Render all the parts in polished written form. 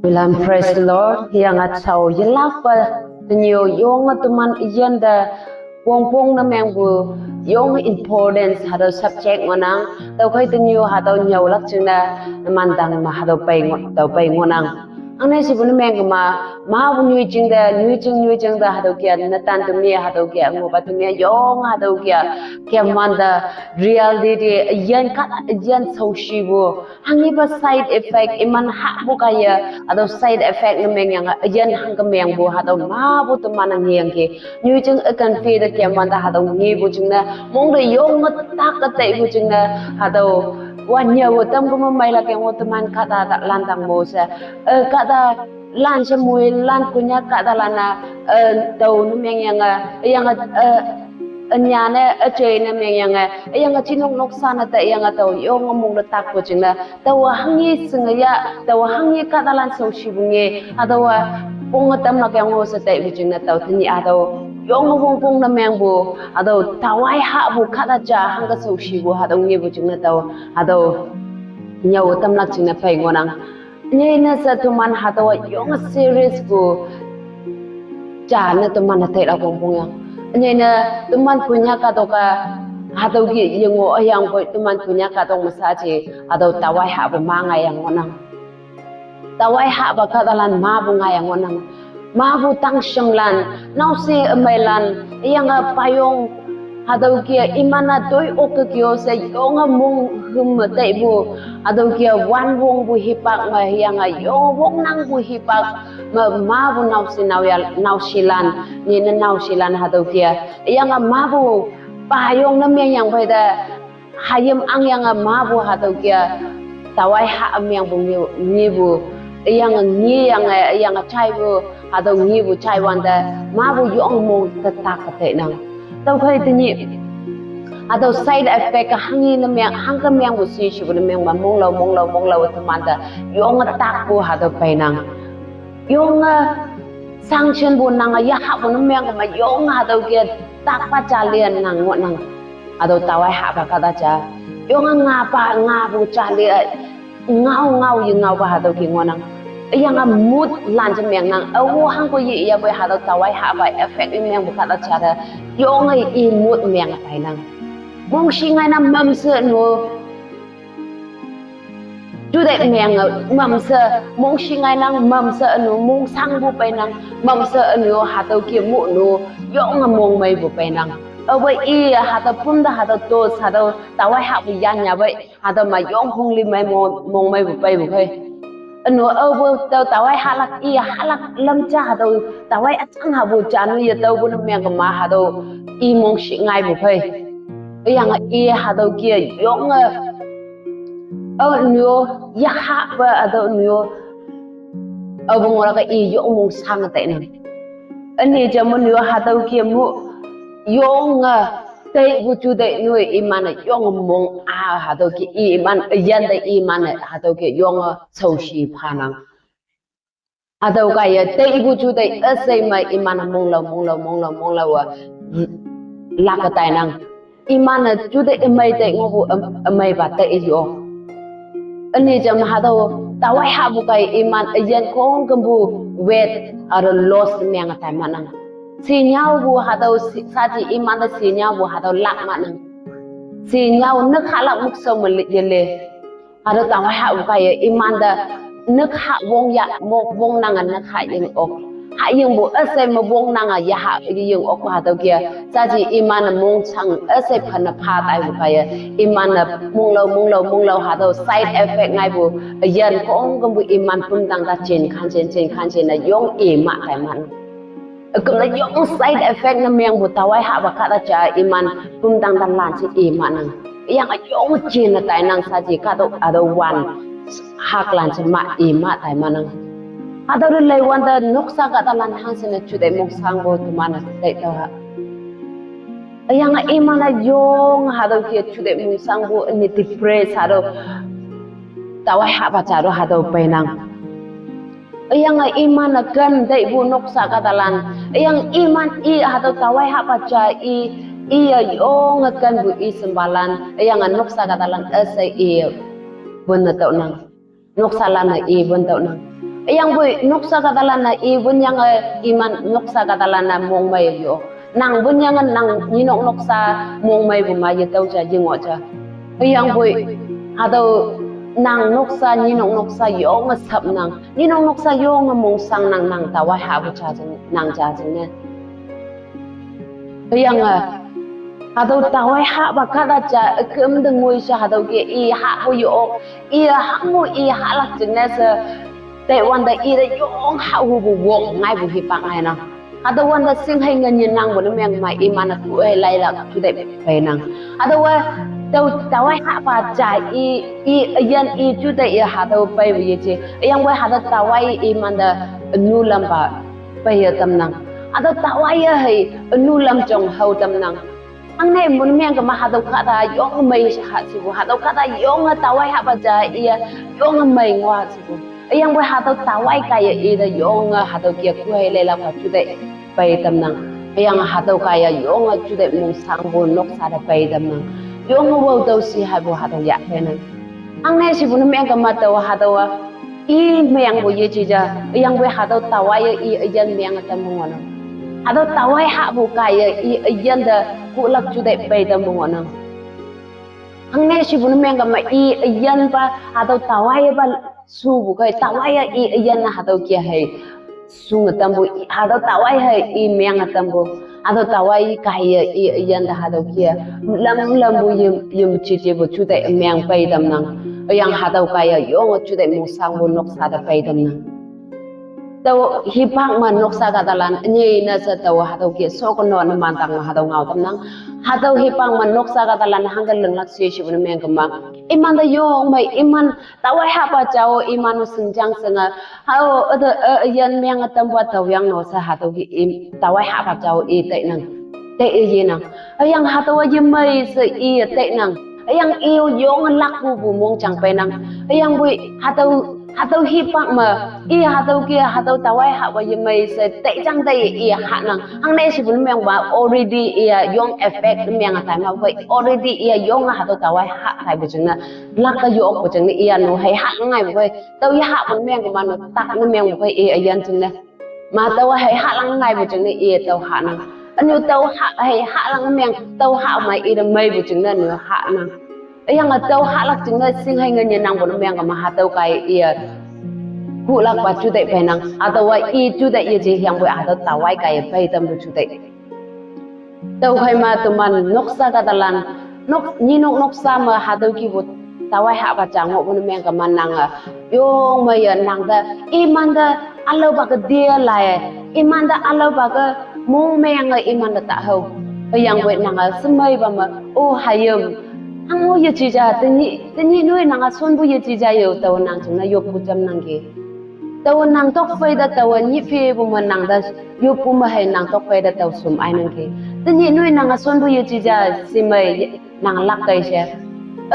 Bilang praise the Lord, yang atau yelak pa tenyo yung tuman iyan da pong na mengbu yung importance hado subject ngonang tau kai tenyo hado nyawlak chingna mandang ma hado pai ngonang anai sibun mengma ma bu nyui jing da hado kia natan tumia hado kia ngoba tumia yung hado kia manda reality iyan so shibu hangi ba side effect iman hak bu kaya atau side effect ngemeng yang iyan hang kemeng bu hado ma bu tuman ngiang ki nyui jing akan fi da kia manda hado ngi bu jing na mong da yung tak katai bu jing na hado wanya wo tam ko mai la ke wo teman kata tak lantang mo sa kata lan semui lan punya kata lana tau numeng yang nyane chơi na meng yang chinong noksan ta yang tau yo ngomong le tak ko jingna tau hangi singaya tau hangi kata lan so shibunge adawa pung tam la ke ngo sa tai bu jingna tau thini ado yung pung na meng bu ado tawai ha bu kata ja hanga so shibu hado nge bu jingna tau ado nyau tam la jingna pai ngonang nyai na sa tuman hado yung serious bu ja na tuman tai la pung yang nyai na tuman punya kata ka hado gi yengo ayang boy tuman punya kata masaji ado tawai ha bu manga yang ngonang tawai ha ba kata lan ma bu nga yang ngonang mabu tang shenglan nau se amailan yang payong hado kia imana doi okakyo se yonga mung hum dai bu hado kia wan wong bu hipak ma yang yong wong nang bu hipak mabu nau se nau silan ni na nau silan hado kia yang mabu payong na meng yang baida hayam ang yang mabu hado kia tawai ha am yang bu ni bu yang ngi yang chai bu hado ngi bu chai wanda ma bu yong mo ta ka nang tau khai tini hado side effect hangi na meng hang ka meng bu si shi bu na meng ma mong lo tamanda yong ta bu hado pai nang yong sanction bu nang ya ha bu na meng ma yong hado ke tak pa cha lian nang ngot nang hado tawai ha ba ka da cha yong nga bu cha lian ngau yang ngau ba hado ki ngonang yang mood lan je meng nang awo hang ko yi ya boy hado tawai ha ba effect meng bu kata cara yong ai mood meng pai nang mong singai na mam se no tu dai meng mam se mong singai nang mam se no mong sang bu pai nang mam se no hado ki mu no yong mong mai bu pai nang awai hado pun da hado to hado tawai ha bu yan ya bai hado ma yong hong li mai mong mai bu pai bu kai no over tawai halak lam cha hado tawai achang ha bu cha no ye tau bu na meng ma hado mong shi ngai bu kai yang hado kia yong no ya ha ba hado no bu ngora ka yong mong sang ta na ani jamun yo hado kia mu yong tei bu chu dei nuôi iman yong mong hado ki iman yan dei iman hado ki yong chou shi phanang hado ka ya tei bu chu dei asai mai iman mong lo wa la ka tai nang iman chu dei mai dei ngobu mai ba tei yo ani jam hado tawai ha bu kai iman yan kong kambu wet ar loss meng tai manang sinyau bu hado saji iman da sinyau bu hado lak manang sinyau nak halak muk so melit jele hado tawai ha bu kaya iman da nak ha wong ya wong nang nak ha yang ok ha yang bu asai ma wong nang ya ha yang ok hado kia saji iman mong chang asai phana pha tai bu kaya iman mong lo hado side effect ngai bu yan kong bu iman pun dang da chen khan chen na yong ma tai man cũng là yung side effect na meng bu tawai ha ba kata cha iman pum dang dan lan chi iman nang yang yung chin na tai nang sa ji ka do ado wan hak lan chi ma tai manang ado le lai wan da noksa ka da lan hang sin na chu dai mok sang bo tu mana dai ta ha yang iman na yung ha do ki chu dai mok sang bo ni depress ha do tawai ha ba cha do ha do pai nang yang iman kan dai bu noksa katalan yang iman hado tawai ha pacha yong kan bu sembalan yang noksa katalan asai bun tau nang noksa lana bun tau nang yang boy noksa katalana ibun yang iman noksa katalana mong may yo nang bun yang nang ninok noksa mong may buma yetau cha jingo cha yang boy atau nang noksa ninok noksa yo ngasap nang ninok noksa yo ngamong sang nang tawai habu cha nang cha ne yang atau tawai hak bakal aja kem dengui sah atau ke I hak buyo I hak mu I hak lah jenisแต่วันแต่อีได้ย่องหาหูบุวงง่ายบุหิปักไงนะadaวันแต่สิ่งให้เงินยืนนั่งบนเมืองมาอีมันตัวไล่ละจุดเด็ดไปนั่งadaว่าแต่ว่าหาปัจจัยอียันอีจุดเด็ดหาตัวไปวิจิยังว่าหาตัวแต่ว่าอีมันเดนูลำบากไปตำนังadaแต่ว่าให้นูลำจงเฮาตำนังอันนี้มันเมียงก็มาหาตัวข้าตาย่องไม่หาสิบุหาตัวข้าตาย่องแต่ว่าหาปัจจัยอีย่องไม่ว่าสิบุyang boleh hatau tawai kaya ida yonga hatau kia kuai lela kwa cude pai tamnang yang hatau kaya yonga cude mung sangbo nok sada pai tamnang yonga wau tau si habu hatau ya kena angne si bunu meng kamata wa hatau I meng bo ye chija yang boleh hatau tawai I yan meng tamung wana hatau tawai habu kaya I yan da kulak cude pai tamung wana angne si bunu meng kama I yan pa hatau tawai pa su bukai tawai I yan na hatau kia hai su ngatambu hatau tawai hai I meng ngatambu hatau tawai kaya I yan da hatau kia lam bu yum chiche bu chudai meng pai dam nang yang hatau kaya yong chudai mung sang bu nok sa da pai dam nang tau hipak man nok sa katalan nyi na sa tau hatau kia so ko no na man tang hatau ngau tam nang hatau hipak man nok sa katalan hanggal leng lak si bu meng kama iman da yong mai iman tawai hapa jauh iman senjang senga hao ada yan meng atam buat tau yang no sa hatau ki tawai hapa jauh I te nang te I nang yang hatau ye mai se I te nang yang yêu yong lak bu mong chang pe nang yang bui hatau hipak ma I hatau kia hatau tawai hapa ye mai se te chang te I hat nang hang ne si bun meng ba already I yong effect meng atai ma bai already I yong hatau tawai hat kai bu jeng lak ka yong bu jeng I no hai hat ngai bu bai tau ya hat bun meng ma no tak no meng bu bai I yan jeng ne ma tau hai hat lang ngai bu jeng I tau hat nang anu tau hai hat lang meng tau hat mai I da mai bu jeng ne hat nang yang tau hat lak jeng sing hai ngan nang bun meng ma hatau kai I kulak ba cude penang atau I cude ye je yang boleh atau tawai kaya pai tam cude tau kai ma tuman noksa katalan nok ni noksa ma hatau ki bu tawai ha ba chang ho bun meng ka manang yong ma ya nang da iman da alo ba ka dia lai iman da alo ba ka mong meng iman da ta ho yang boleh nang semai ba ma o hayum ang o ye chi ja tani noi nang son bu ye chi ja yo tau nang chung na yo pu jam nang ge tau nang tok fai da tau ni fe bu ma nang da yo pu ma hai nang tok fai da tau sum ai nang ke tani noi nang son bu ye chi ja simai nang lak kai she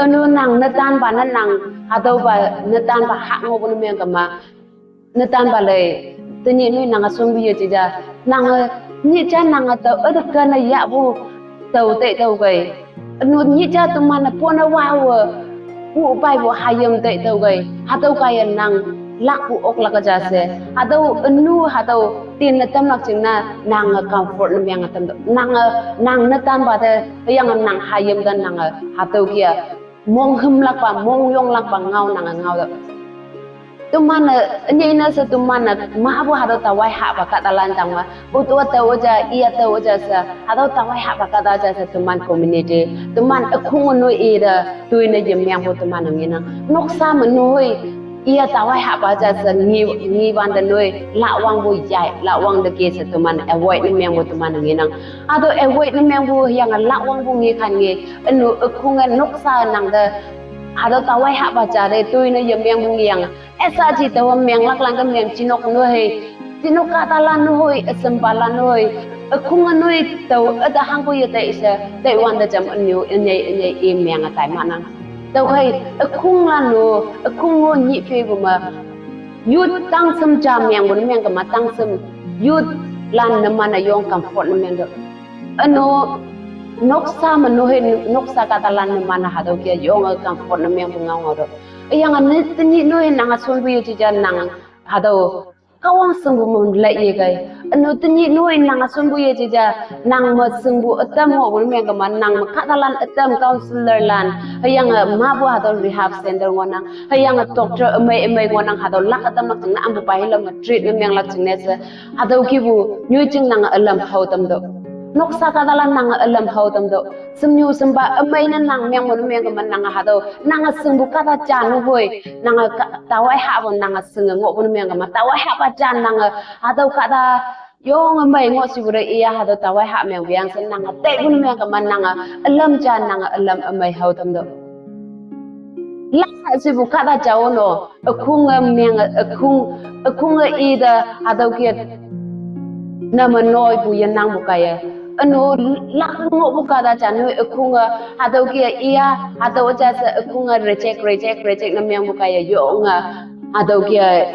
anu nang na tan ba na nang hatau ba na tan ba ha ngo bu meng ka ma na tan ba le tani noi nang son bu ye chi ja nang ni cha nang tau ơ ka na ya bu tau te tau kai anu ni cha tu ma na po na wa bu bai bu hayam te tau kai hatau kai nang lak bu ok lak aja se atau enu atau tin na tam lak chingna nang comfort na yang tam nang na tan ba de yang nang hayam dan nang atau kia mong hum lak ba mong yong lak ba ngau da tumana nyina sa tumana ma bu atau tawai ha ba ka talan tang ma bu tu tau aja ia tau aja sa atau tawai ha ba ka da aja sa tuman community tuman khung no I da tuina jem yang bu tuman ngina nok sa ma noi ia tawai ha ba ja sa ni ban da noi la wang bu jai la wang da ke sa tuman avoid ni meng bu tuman ngi nang ado avoid ni meng bu yang la wang bu ngi kan ngi anu khunga nok sa nang da ado tawai ha ba ja de tui na yem meng bu ngi yang esa ji taw meng lak lang ka meng chinok noi chinok ka ta lan noi asam pa lan noi khunga noi taw ada hang bu ye tai sa tai wan da jam anyu nyai e meng atai ma nang tau hai khung lan lo khung ngo ni fe bu ma yut tang sam cha meng bun meng ka ma tang sam yut lan na mana yong comfort na meng do ano nok sa ma no he nok sa ka ta lan na mana ha do kia yong comfort na meng bu ngau ngau do yang an ni no he nang son bu ye chi jan nang hado kawang sungguh memulai gai anu tini nuai nang sungguh ye jija nang ma sungguh atam ho bul me gaman nang katalan atam counselor lan hayang mabu hado rehab center ngonang hayang doctor amai ngonang hado lak atam nak na ambu pahilam treat me yang lak chinesa hado kibu nyu jing nang alam hau tam do noksa kadalan nang alam hau tam do semnyu semba amai na nang myang mon me gaman nang hado nang sungguh kata janu boy nang tawai ha bon nang sungguh ngo bon me gaman tawai ha pa jan nang hado kata yong amai ngo sibure iya hado tawai ha me yang sen nang te bon me gaman nang alam jan nang alam amai hau tam do la sibu kata jauh no akung myang akung ida hado kiat nama noi bu yan nang bukaya anu lak ngo buka da chanu akunga hado kia iya hado jasa akunga reject namyang bukaya yonga hado kia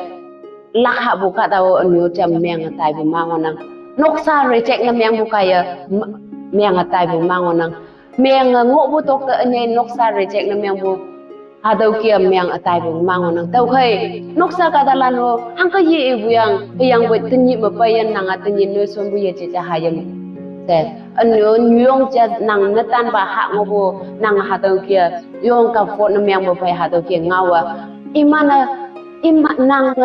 lak ha buka da anu jam myang tai bu mangonang noksa reject namyang bukaya myang tai bu mangonang myang ngo bu tok da ane noksa reject namyang bu hado kia myang tai bu mangonang tau khai noksa kadalano angka ye bu yang bu tinyi mapayan nang atinyi no sombu ye cha hayam anu nyong ja nang natan ba ha ngobo nang hado kia yong ka fo namyang bo pai hado kia ngawa imana nang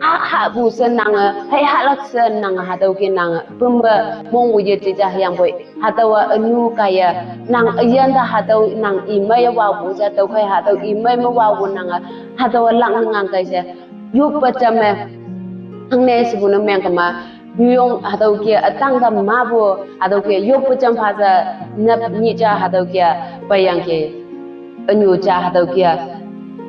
ha bu sen nang hai halak sen nang hado kia nang pemba mong bu ye ja yang boy hado anu kaya nang yanda hado nang imai wa bu ja tau khai hado imai ma wa bu nang hado lang ngang kai se yup pa chame ang ne sibu namyang kama yung hado kia atang da mabu hado kia yop pucam phasa nap ni cha hado kia bayang ke anyu cha hado kia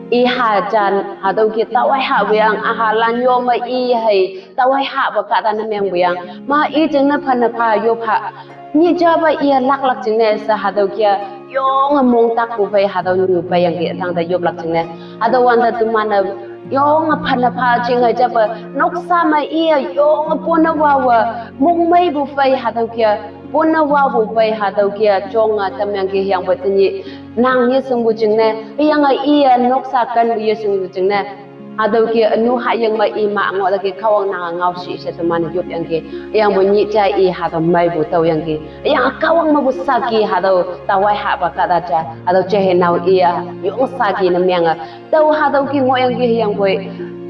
iha jan hado kia tawai ha bayang aha lan yo ma i hai tawai ha ba ka ta namyang bayang ma i jeng na phan na pha yo pha ni cha ba i lak lak jeng ne sa hado kia yong mong tak bu bai hado nyu bayang ke atang da yop lak jeng ne hado wan da tumana yong phana pha ching ha jaba noksa ma iya yong pona wawa mong mai bu fai hado kia pona wa bu fai hado kia chonga tamyang ke yang batni nang ye sungbu jing ne yang iya noksa kan bu ye sungbu jing ne hado kia anu ha yang ma i ma ngo da ke khawang nang ngau si se tamana yup yang ke yang bu ni cha i hado mai bu tau yang ke yang kawang ma bu saki hado tawai ha ba ka da cha hado che he nau iya yong saki namyang tau hado ki ngo yang ke yang boy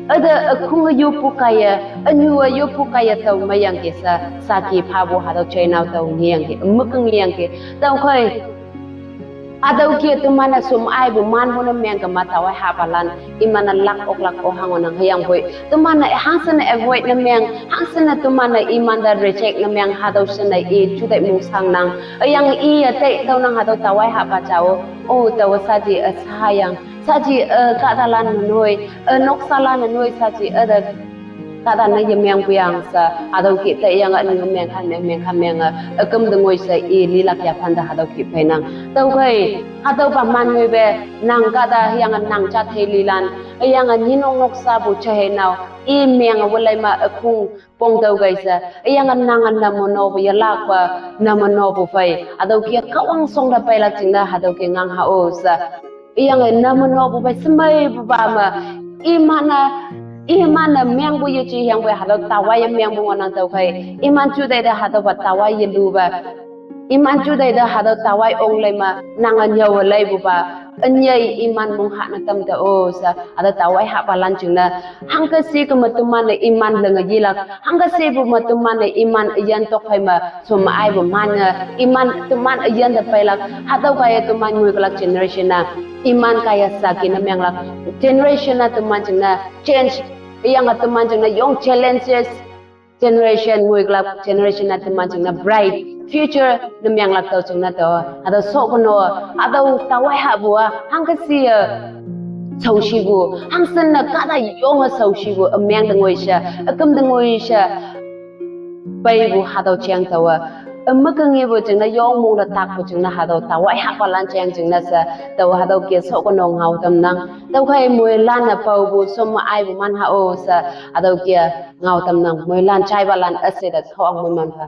ada akung yupu kaya anu yupu kaya tau mayang ke sa saki phabu hado chainau tau ngiang ke mukang ngiang ke tau khoi adau kia tu mana sum ai bu man bu namyang ka matawai hapalan imana lak o hangonang hayang boy tu mana hangsana avoid namyang hangsana tu mana imanda reject namyang hado sana e chudai mung sang nang ayang i te tau nang hado tawai hapa chao o taw saji asayang saji kadalan noi noksalan noi saji ada kada na yemyang puyang sa adau ki te yang an yemyang khan akum dengoi sa i lilak ya phanda hadau ki phainang tau kai adau pa man ngoi be nang kada yang nang cha thei lilan yang ninong noksa bu chahe naw i myang walai ma akung pong tau kai sa yang nang an namono bu yalak pa namono bu phai adau ki kawang song da pai lak chingda hadau ki ngang ha o sa yang namono bu bai smai bu ba ma iman myang bu ye chi yang bu hado tawai myang bu ngonang tau khai iman chu dai da hado ba tawai ye lu ba iman chu dai da hado tawai ong lai ma nang an yaw lai bu ba anyai iman mong ha na tam da o sa hado tawai ha pa lan chung na hang ka si ka matuman na iman langa yilak hang ka si bu matuman na iman yan tok khai ma so ma ai bu man iman tuman yan da pai lak hado ka ye tuman ngui ka lak generation na iman kaya sakin na myang lak generation na tuman chung na change yang teman jeng na young challenges generation ngui glap generation na teman jeng na bright future namyang lak tau jeng na to ada so kono ada tawai ha bua hang ka si chau shi bu hang sen na ka da yong chau shi bu amyang dengoi sha akam dengoi sha pai bu ha dau chiang tawa makang ye bu jeng na yong mong la tak bu jeng na ha dau tawai ha pa lan chiang jeng na sa tau ha dau ke so kono ngau tam nang tau khai mui lan na pau bu som ai bu man ha o sa adau kia ngau tam nang mui lan chai ba lan ase da thong mun man pha